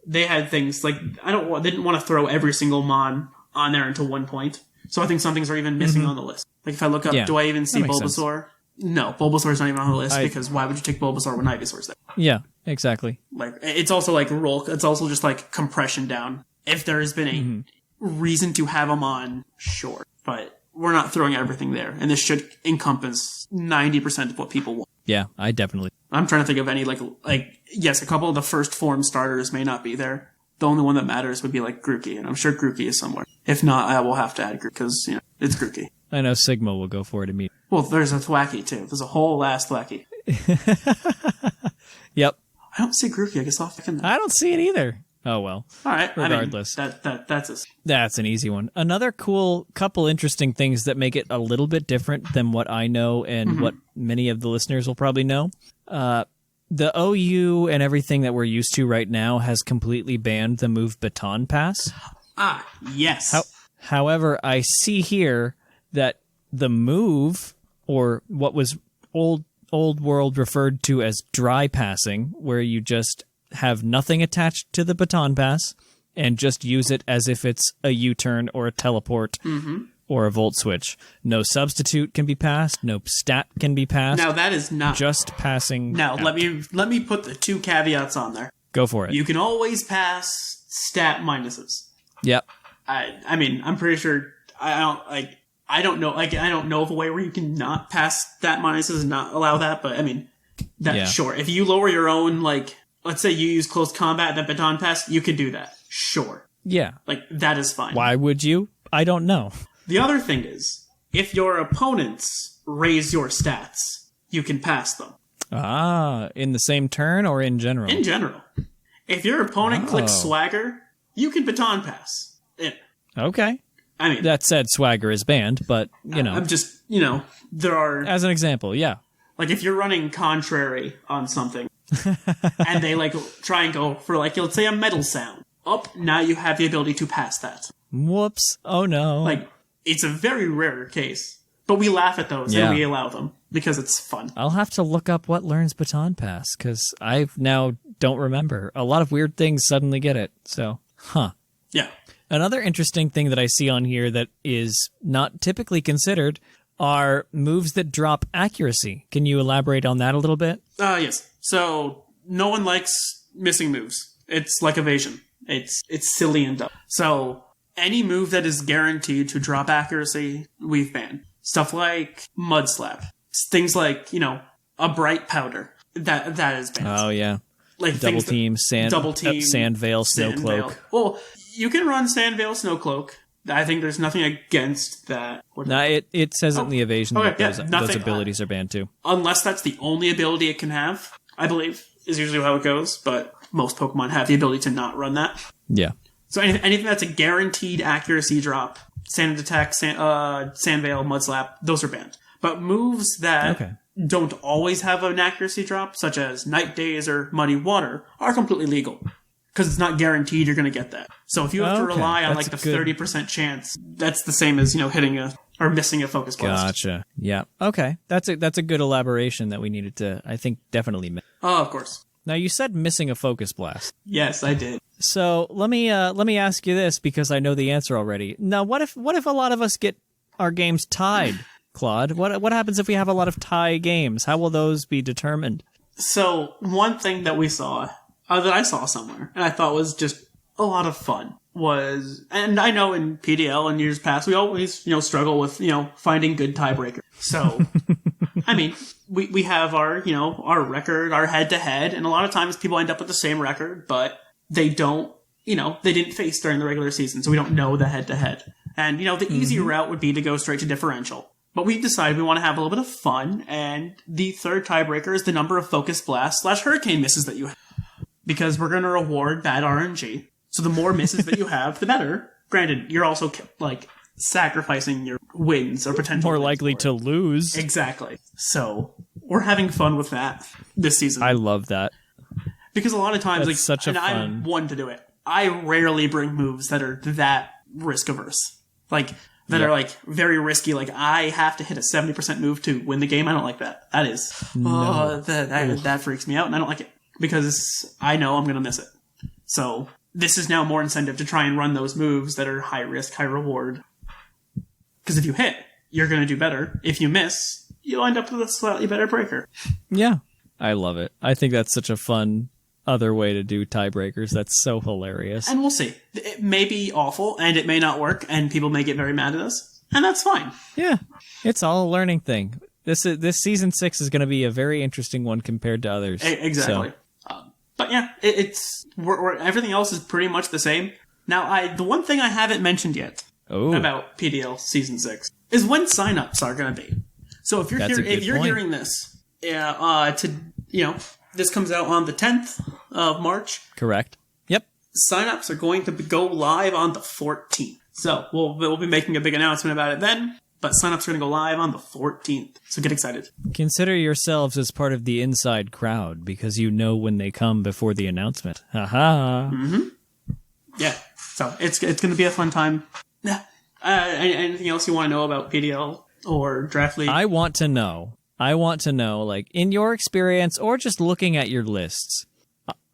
they had things like they didn't want to throw every single mon on there into one point. So I think some things are even missing on the list. Like if I look up, do I even see Bulbasaur? No, Bulbasaur's not even on the list because why would you take Bulbasaur when Ivysaur's there? Yeah, exactly. Like it's also like it's also just like compression down. If there has been a reason to have them on, sure, but we're not throwing everything there, and this should encompass 90% of what people want. Yeah, I definitely. I'm trying to think of any like yes, a couple of the first form starters may not be there. The only one that matters would be like Grookey, and I'm sure Grookey is somewhere. If not, I will have to add Grookey because it's Grookey. I know Sigma will go for it immediately. Well, there's a Thwacky too. There's a whole last Thwacky. Yep. I don't see Grookey. I guess I'll fucking. I don't see it either. Oh well. All right. Regardless, I mean, that's an easy one. Another cool couple interesting things that make it a little bit different than what I know and what many of the listeners will probably know. The OU and everything that we're used to right now has completely banned the move Baton Pass. Ah, yes. However, I see here that the move, or what was old world referred to as dry passing, where you just have nothing attached to the Baton Pass and just use it as if it's a U-turn or a teleport or a volt switch. No substitute can be passed. No stat can be passed. Now that is not just passing. Now out. let me put the two caveats on there. Go for it. You can always pass stat minuses. Yep. I mean, I'm pretty sure I don't know of a way where you can not pass stat minuses and not allow that, but I mean, sure. If you lower your own, like, let's say you use close combat that Baton Pass, you can do that. Sure. Yeah. Like, that is fine. Why would you? I don't know. The other thing is, if your opponents raise your stats, you can pass them. Ah, in the same turn or in general? In general. If your opponent clicks Swagger, you can Baton Pass it. Okay. I mean, that said, Swagger is banned, but, I'm just, there are... As an example, yeah. Like, if you're running Contrary on something, and they, like, try and go for, like, let's say a metal sound. Now you have the ability to pass that. Whoops. Oh, no. Like, it's a very rare case. But we laugh at those, and we allow them, because it's fun. I'll have to look up what learns Baton Pass, because I now don't remember. A lot of weird things suddenly get it, so, Yeah. Another interesting thing that I see on here that is not typically considered are moves that drop accuracy. Can you elaborate on that a little bit? Yes. So, no one likes missing moves. It's like evasion. It's silly and dumb. So, any move that is guaranteed to drop accuracy, we've banned. Stuff like Mud Slap. Things like, a Bright Powder. That is banned. Oh, yeah. Like double team, Sand Veil, Snow Cloak. Well, you can run Sand Veil, Snow Cloak. I think there's nothing against that. It says in the evasion that those abilities are banned too. Unless that's the only ability it can have, I believe, is usually how it goes. But most Pokemon have the ability to not run that. Yeah. So anything that's a guaranteed accuracy drop, Sand Attack, Sand Veil, Mud Slap, those are banned. But moves that don't always have an accuracy drop, such as Night Daze or Muddy Water, are completely legal. Because it's not guaranteed you're going to get that. So if you have to rely on, like, the 30% chance, that's the same as, hitting or missing a focus blast. Gotcha. Yeah. Okay. That's a good elaboration that we needed to, I think, definitely miss. Oh, of course. Now, you said missing a focus blast. Yes, I did. So let me ask you this, because I know the answer already. Now, what if a lot of us get our games tied, Claude? What happens if we have a lot of tie games? How will those be determined? So one thing that we saw, that I saw somewhere, and I thought was just a lot of fun, was, and I know in PDL in years past, we always, struggle with, finding good tiebreakers. So, I mean, we have our, our record, our head-to-head, and a lot of times people end up with the same record, but they don't, they didn't face during the regular season, so we don't know the head-to-head. And, the easy route would be to go straight to differential. But we decided we want to have a little bit of fun, and the third tiebreaker is the number of focus blasts / hurricane misses that you have. Because we're going to reward bad RNG. So the more misses that you have, the better. Granted, you're also, like, sacrificing your wins or potential more likely to lose. Exactly. So we're having fun with that this season. I love that. Because a lot of times, that's such a fun. I'm one to do it. I rarely bring moves that are that risk averse. Like, that are, like, very risky. Like, I have to hit a 70% move to win the game. I don't like that. That is, that freaks me out, and I don't like it. Because I know I'm going to miss it. So this is now more incentive to try and run those moves that are high risk, high reward. Because if you hit, you're going to do better. If you miss, you'll end up with a slightly better breaker. Yeah. I love it. I think that's such a fun other way to do tiebreakers. That's so hilarious. And we'll see. It may be awful, and it may not work, and people may get very mad at us, and that's fine. Yeah. It's all a learning thing. This season 6 is going to be a very interesting one compared to others. Exactly. So. But yeah, everything else is pretty much the same. Now, the one thing I haven't mentioned yet about PDL Season 6 is when signups are going to be. So if you're hearing this, this comes out on the 10th of March. Correct. Yep. Signups are going to go live on the 14th. So we'll be making a big announcement about it then. But signups are going to go live on the 14th. So get excited. Consider yourselves as part of the inside crowd because you know when they come before the announcement. Haha. Mm-hmm. Yeah. So it's going to be a fun time. Anything else you want to know about PDL or Draft League? I want to know, like, in your experience or just looking at your lists,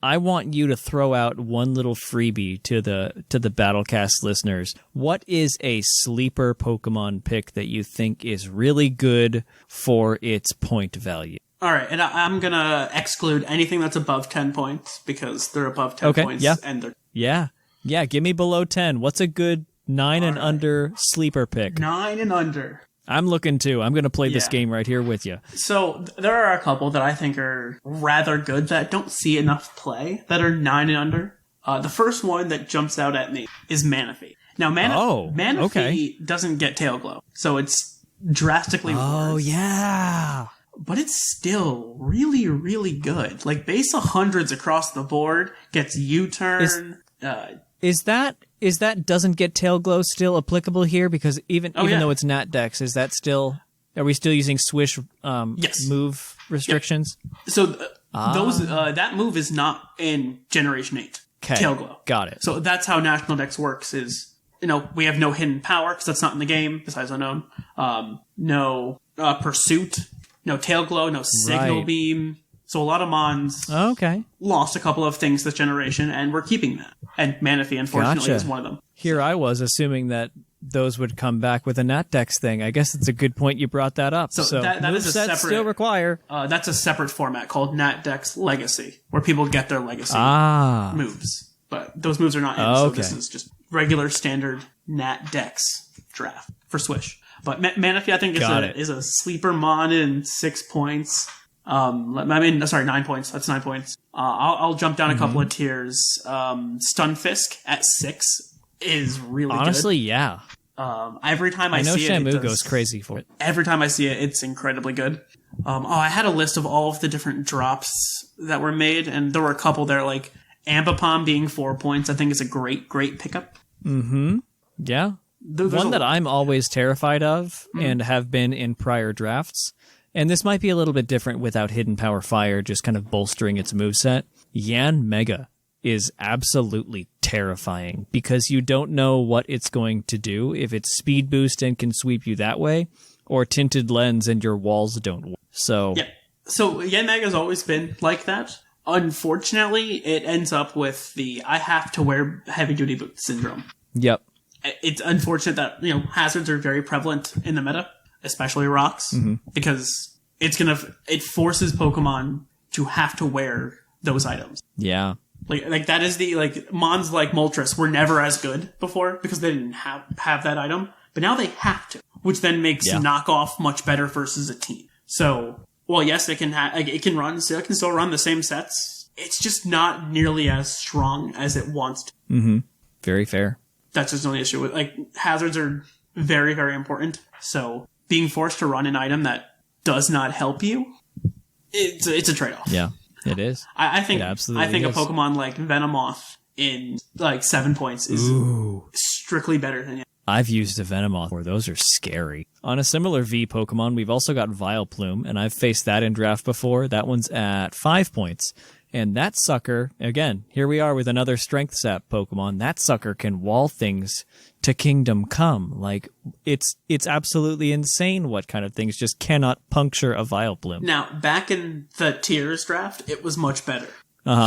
I want you to throw out one little freebie to the Battlecast listeners. What is a sleeper Pokemon pick that you think is really good for its point value? All right, and I'm going to exclude anything that's above 10 points because they're above 10 points. Yeah. And they're... Yeah, give me below 10. What's a good 9 and under sleeper pick? 9 and under. I'm looking too. I'm going to play this game right here with you. So there are a couple that I think are rather good that don't see enough play that are 9 and under. The first one that jumps out at me is Manaphy. Now, Manaphy doesn't get Tail Glow, so it's drastically worse. Oh, yeah. But it's still really, really good. Like, base of hundreds across the board, gets U-turn. Is that doesn't get Tail Glow still applicable here? Because even though it's Nat Dex, is that still... Are we still using Swish move restrictions? Yeah. So that move is not in Generation 8. Tail Glow. Got it. So that's how National Dex works is, we have no hidden power because that's not in the game, besides Unknown. No Pursuit, no Tail Glow, no Signal Beam. So a lot of Mons lost a couple of things this generation, and we're keeping that. And Manaphy, unfortunately, is one of them. Here I was assuming that those would come back with a Nat Dex thing. I guess it's a good point you brought that up. So that is a separate... still require. That's a separate format called Nat Dex Legacy, where people get their Legacy moves. But those moves are not in, so this is just regular standard Nat Dex draft for Swish. But Manaphy, I think, is a sleeper Mon in 6 points. 9 points. That's 9 points. I'll jump down a couple of tiers. Stunfisk at 6 is really good. Honestly, yeah. Every time I see it, Shamu goes crazy for it. Every time I see it, it's incredibly good. I had a list of all of the different drops that were made, and there were a couple there, like Ambipom being 4 points. I think is a great pickup. Mm-hmm. Yeah. One that I'm always terrified of and have been in prior drafts. And this might be a little bit different without Hidden Power Fire, just kind of bolstering its moveset. Yan Mega is absolutely terrifying because you don't know what it's going to do, if it's Speed Boost and can sweep you that way, or Tinted Lens and your walls don't work. So Yan Mega's always been like that. Unfortunately, it ends up with the I have to wear heavy-duty boots syndrome. Yep. It's unfortunate that, hazards are very prevalent in the meta, especially rocks, because it forces Pokemon to have to wear those items. Yeah. Like that is Mons like Moltres were never as good before because they didn't have that item, but now they have to, which then makes knockoff much better versus a team. So, yes, it can still run the same sets. It's just not nearly as strong as it wants to. Mm-hmm. Very fair. That's just the only issue with hazards are very, very important. So being forced to run an item that does not help you, it's a trade-off. Yeah, it is. I think a Pokemon like Venomoth in 7 points is strictly better than you. I've used a Venomoth before. Those are scary. On a similar V Pokemon, we've also got Vileplume, and I've faced that in draft before. That one's at 5 points. And that sucker, again, here we are with another Strength Sap Pokemon. That sucker can wall things to Kingdom Come. It's absolutely insane what kind of things just cannot puncture a Vileplume. Now, back in the tiers draft, it was much better.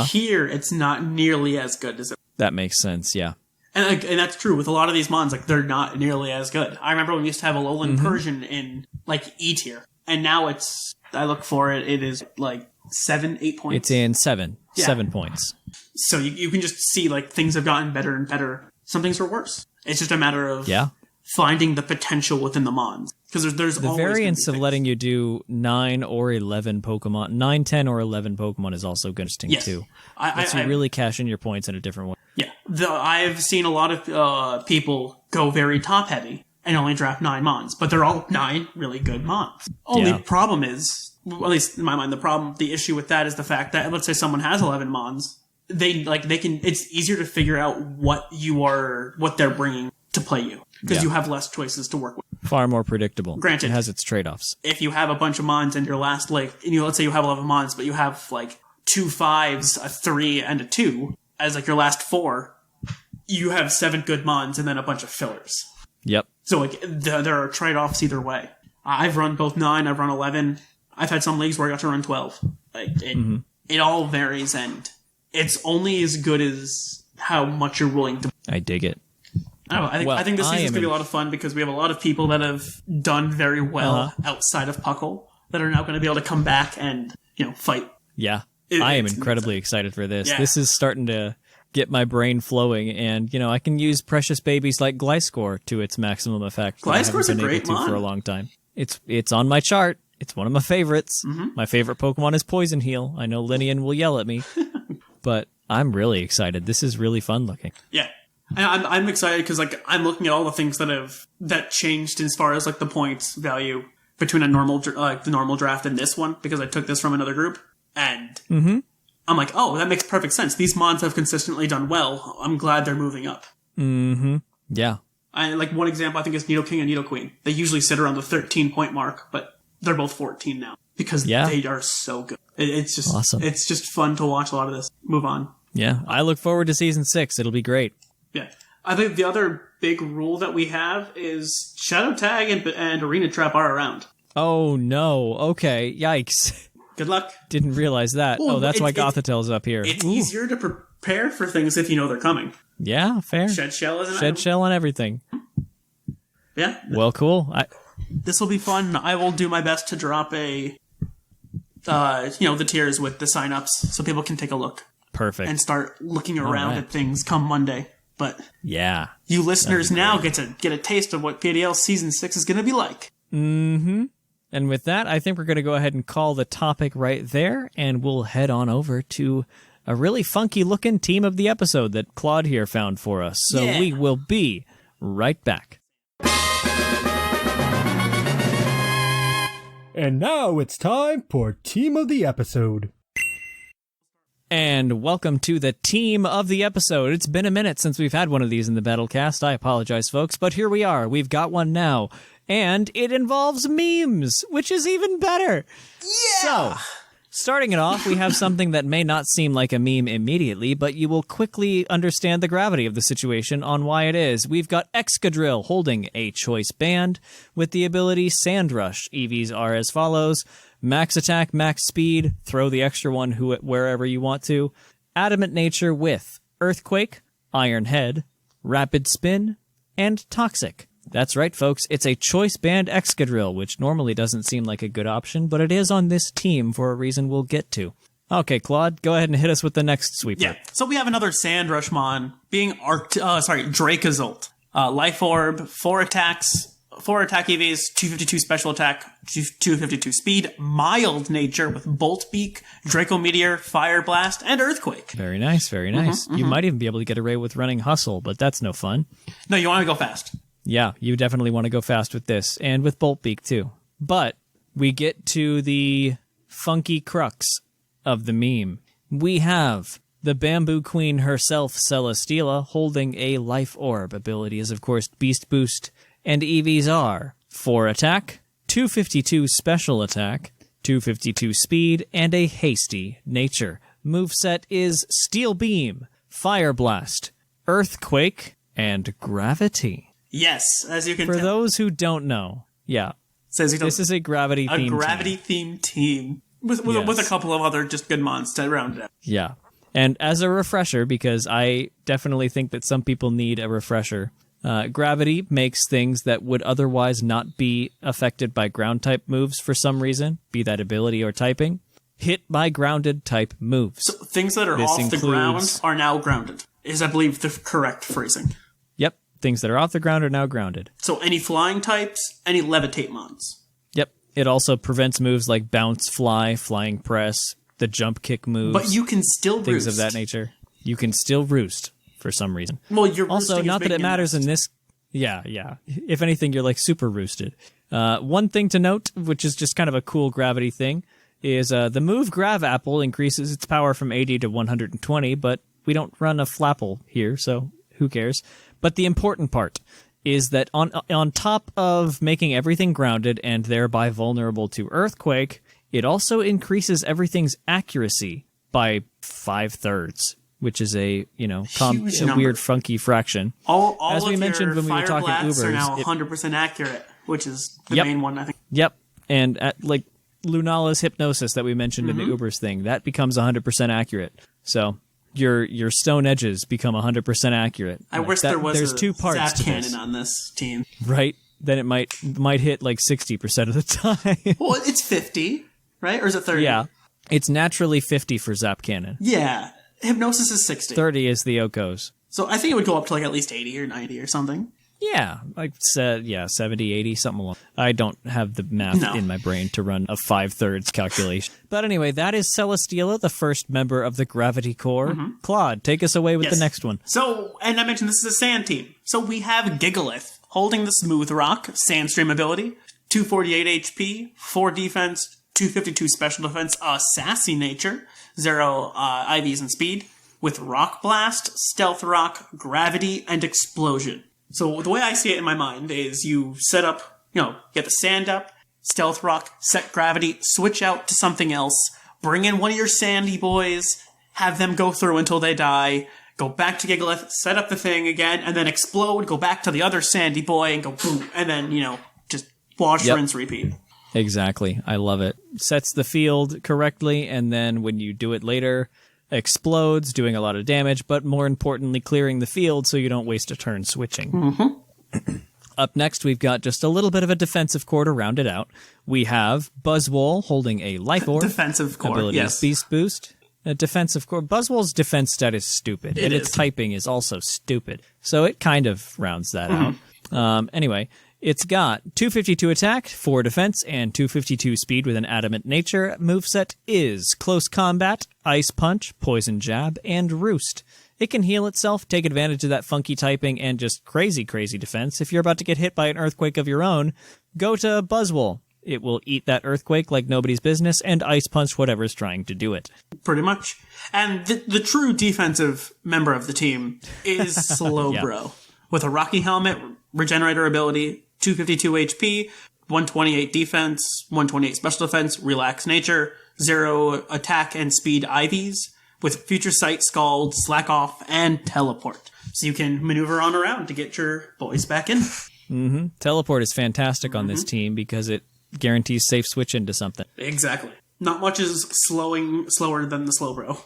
Here, it's not nearly as good as it. That makes sense, yeah. And that's true with a lot of these mons. Like, they're not nearly as good. I remember when we used to have a Alolan Persian in, like, E tier. And now it's, I look for it, it is, like, 7, 8 points. It's in 7. Yeah. 7 points. So you can just see, like, things have gotten better and better. Some things are worse. It's just a matter of finding the potential within the mons. Because there's the always variance of things. letting you do 9 or 11 Pokemon, 9, 10, or 11 Pokemon is also interesting, too. Lets you really cash in your points in a different way. Yeah. I've seen a lot of people go very top-heavy and only draft 9 mons. But they're all 9 really good mons. Only problem is, well, at least in my mind, the issue with that is the fact that, let's say someone has 11 mons, it's easier to figure out what they're bringing to play you. Because you have less choices to work with. Far more predictable. Granted. It has its trade-offs. If you have a bunch of mons and your last, let's say you have 11 mons, but you have, 2 5s, a 3, and a 2, as, your last 4, you have 7 good mons and then a bunch of fillers. Yep. So, there are trade-offs either way. I've run both 9, I've run 11. I've had some leagues where I got to run 12. It all varies, and it's only as good as how much you're willing to... I dig it. I think this season's going to be a lot of fun because we have a lot of people that have done very well outside of PUCL that are now going to be able to come back and, fight. Yeah. I am incredibly excited for this. Yeah. This is starting to get my brain flowing, and, I can use precious babies like Gliscor to its maximum effect. Gliscor's a great mon. For a long time. It's on my chart. It's one of my favorites. Mm-hmm. My favorite Pokemon is Poison Heal. I know Linian will yell at me, but I'm really excited. This is really fun looking. Yeah. I'm excited because I'm looking at all the things that changed as far as the points value between the normal draft and this one, because I took this from another group, and I'm like, oh, that makes perfect sense. These mons have consistently done well. I'm glad they're moving up. Mm-hmm. Yeah. One example I think is Nidoking and Nidoqueen. They usually sit around the 13-point mark, but they're both 14 now because they are so good. It's just awesome. It's just fun to watch a lot of this move on. Yeah, I look forward to Season 6. It'll be great. Yeah. I think the other big rule that we have is Shadow Tag and Arena Trap are around. Oh, no. Okay. Yikes. Good luck. Didn't realize that. Well, that's why Gothitel's up here. It's easier to prepare for things if you know they're coming. Yeah, fair. Shed Shell is an Shed Shell and everything. Yeah. Well, cool. This will be fun. I will do my best to drop the tiers with the sign-ups so people can take a look. Perfect. And start looking around at things come Monday. But you listeners now get a taste of what PDL Season 6 is going to be like. Mm-hmm. And with that, I think we're going to go ahead and call the topic right there, and we'll head on over to a really funky-looking team of the episode that Claude here found for us. So we will be right back. And now it's time for Team of the Episode. And welcome to the team of the episode. It's been a minute since we've had one of these in the Battlecast. I apologize, folks, but here we are. We've got one now. And it involves memes, which is even better. Yeah! So, starting it off, we have something that may not seem like a meme immediately, but you will quickly understand the gravity of the situation on why it is. We've got Excadrill holding a choice band with the ability Sand Rush. EVs are as follows: max attack, max speed, throw the extra one wherever you want to. Adamant Nature with Earthquake, Iron Head, Rapid Spin, and Toxic. That's right, folks. It's a choice band Excadrill, which normally doesn't seem like a good option, but it is on this team for a reason we'll get to. Okay, Claude, go ahead and hit us with the next sweeper. Yeah, so we have another Sand Rush mon being Dracozolt. Life Orb, 4 attacks, 4 attack EVs, 252 special attack, 252 speed, mild nature with Bolt Beak, Draco Meteor, Fire Blast, and Earthquake. Very nice, very nice. You might even be able to get away with running Hustle, but that's no fun. No, you want to go fast. Yeah, you definitely want to go fast with this, and with Bolt Beak too. But we get to the funky crux of the meme. We have the Bamboo Queen herself, Celesteela, holding a Life Orb. Ability is, of course, Beast Boost, and EVs are 4 attack, 252 special attack, 252 speed, and a hasty nature. Moveset is Steel Beam, Fire Blast, Earthquake, and Gravity. Yes, as you can tell. For tell. Those who don't know, this is a gravity-themed team. A gravity-themed team. With a couple of other just good mons to round it out. Yeah. And as a refresher, because I definitely think that some people need a refresher, gravity makes things that would otherwise not be affected by ground type moves for some reason, be that ability or typing, hit by grounded type moves. So things that are off the ground are now grounded, is I believe the correct phrasing. Yep, things that are off the ground are now grounded. So any flying types, any levitate mons. Yep, it also prevents moves like bounce, fly, flying press, the jump kick moves. But you can still roost. Things of that nature. You can still roost for some reason. Well, you're also, not that it matters in this. Yeah. If anything, you're like super roosted. One thing to note, which is just kind of a cool gravity thing, is the move Grav Apple increases its power from 80 to 120, but we don't run a Flapple here, so who cares? But the important part is that on top of making everything grounded and thereby vulnerable to Earthquake, it also increases everything's accuracy by 5/3, which is a weird funky fraction. All as we of mentioned your when we were fire talking blasts Ubers, are now 100% accurate, which is the Yep. main one, I think. Yep, and like Lunala's hypnosis that we mentioned in the Ubers thing, that becomes 100% accurate. So your stone edges become 100% accurate. I wish there was there's a two parts zap to cannon this, on this team. right? Then it might hit like 60% of the time. Well, it's 50, right? Or is it 30? Yeah, it's naturally 50 for Zap Cannon. Yeah. Hypnosis is 60. 30 is the Okos. So I think it would go up to like at least 80 or 90 or something. Yeah, like 70, 80, something along. I don't have the math in my brain to run a 5/3 calculation. But anyway, that is Celesteela, the first member of the Gravity Core. Claude, take us away with the next one. So, and I mentioned this is a sand team. So we have Gigalith holding the Smooth Rock Sandstream ability, 248 HP, 4 defense, 252 special defense, sassy nature, 0 IVs and speed, with Rock Blast, Stealth Rock, Gravity, and Explosion. So the way I see it in my mind is you set up, get the sand up, Stealth Rock, set Gravity, switch out to something else, bring in one of your sandy boys, have them go through until they die, go back to Gigalith, set up the thing again, and then explode, go back to the other sandy boy, and go boom, and then, just wash, rinse, repeat. Exactly. I love it. Sets the field correctly, and then when you do it later, explodes, doing a lot of damage, but more importantly, clearing the field so you don't waste a turn switching. Up next, we've got just a little bit of a defensive core to round it out. We have Buzzwole holding a Life Orb. Defensive core, ability yes. Beast Boost. A defensive core. Buzzwole's defense stat is stupid, and its typing is also stupid. So it kind of rounds that out. Anyway, it's got 252 attack, 4 defense, and 252 speed with an adamant nature. Moveset is Close Combat, Ice Punch, Poison Jab, and Roost. It can heal itself, take advantage of that funky typing, and just crazy, crazy defense. If you're about to get hit by an earthquake of your own, go to Buzzwole. It will eat that earthquake like nobody's business and ice punch whatever's trying to do it. Pretty much. And the true defensive member of the team is Slowbro. With a Rocky Helmet, Regenerator ability, 252 HP, 128 defense, 128 special defense, Relax Nature, 0 attack and speed IVs, with Future Sight, Scald, Slack Off, and Teleport. So you can maneuver on around to get your boys back in. Teleport is fantastic on this team because it guarantees safe switch into something. Exactly. Not much is slower than the Slowbro.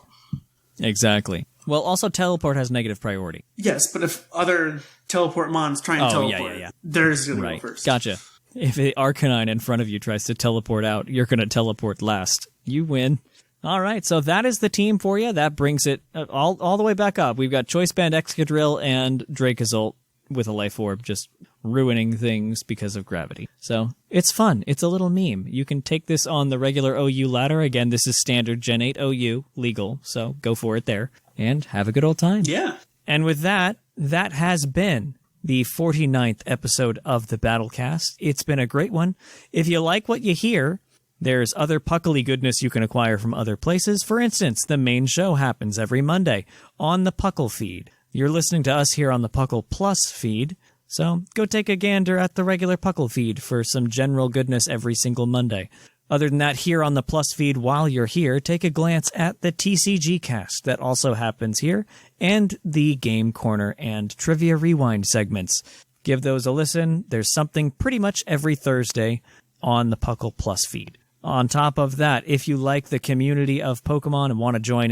Exactly. Well, also Teleport has negative priority. Yes, but if other teleport mons try and teleport, theirs going to go first. Gotcha. If the Arcanine in front of you tries to teleport out, you're going to teleport last. You win. All right, so that is the team for you. That brings it all the way back up. We've got Choice Band, Excadrill, and Dracozolt with a Life Orb just ruining things because of gravity. So it's fun. It's a little meme. You can take this on the regular OU ladder. Again, this is standard Gen 8 OU, legal, so go for it there. And have a good old time. Yeah. And with that, that has been the 49th episode of the Battlecast. It's been a great one. If you like what you hear, there's other Puckly goodness you can acquire from other places. For instance, the main show happens every Monday on the Puckle feed. You're listening to us here on the Puckle Plus feed, so go take a gander at the regular Puckle feed for some general goodness every single Monday. Other than that, here on the Plus feed, while you're here, take a glance at the TCG cast that also happens here, and the Game Corner and Trivia Rewind segments. Give those a listen. There's something pretty much every Thursday on the Puckle Plus feed. On top of that, if you like the community of Pokemon and want to join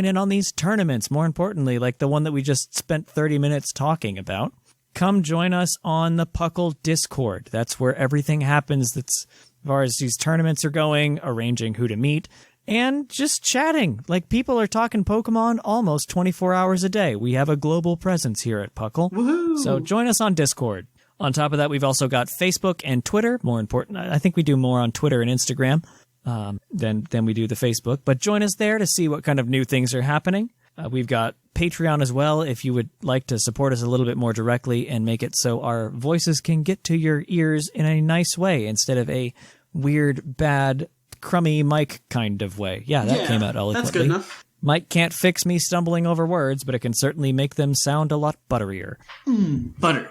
in on these tournaments, more importantly, like the one that we just spent 30 minutes talking about, come join us on the PUCL Discord. That's where everything happens that's as far as these tournaments are going, arranging who to meet, and just chatting. Like, people are talking Pokemon almost 24 hours a day. We have a global presence here at PUCL. Woohoo! So join us on Discord. On top of that, we've also got Facebook and Twitter. More important, I think we do more on Twitter and Instagram than we do the Facebook. But join us there to see what kind of new things are happening. We've got Patreon as well, if you would like to support us a little bit more directly and make it so our voices can get to your ears in a nice way instead of a weird, bad, crummy mic kind of way. Yeah, that came out eloquently. That's good enough. Mike can't fix me stumbling over words, but it can certainly make them sound a lot butterier. Butter.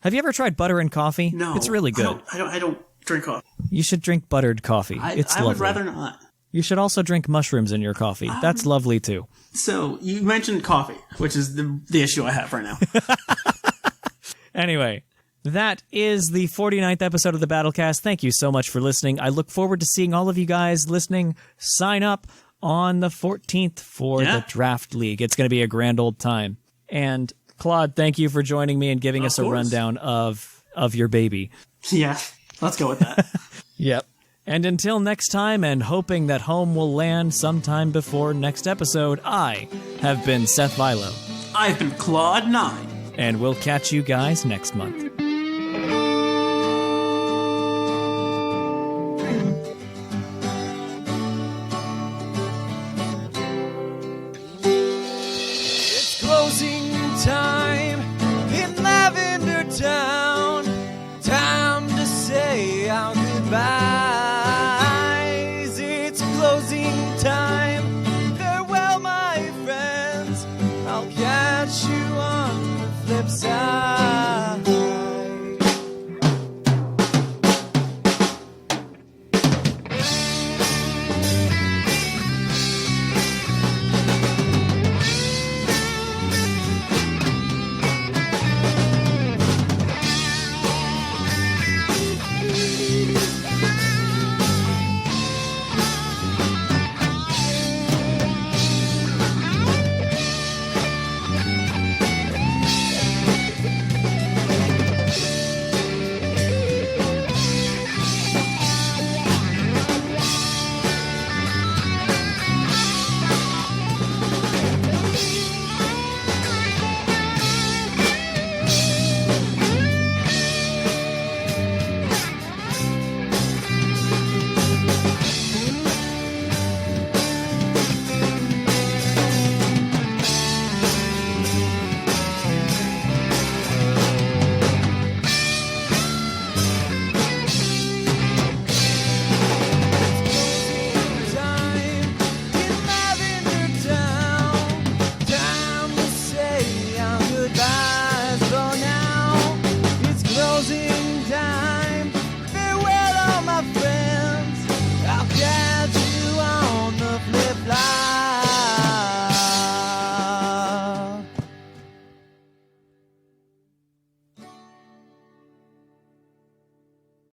Have you ever tried butter in coffee? No. It's really good. I don't drink coffee. You should drink buttered coffee. It's I lovely. would rather not. You should also drink mushrooms in your coffee. That's lovely too. So, you mentioned coffee, which is the issue I have right now. Anyway, that is the 49th episode of the Battlecast. Thank you so much for listening. I look forward to seeing all of you guys listening sign up on the 14th for the Draft League. It's going to be a grand old time. And Claude, thank you for joining me and giving us a rundown of your baby. Yeah, let's go with that. Yep. And until next time, and hoping that home will land sometime before next episode, I have been Seth Vilo. I've been Claude 9. And we'll catch you guys next month.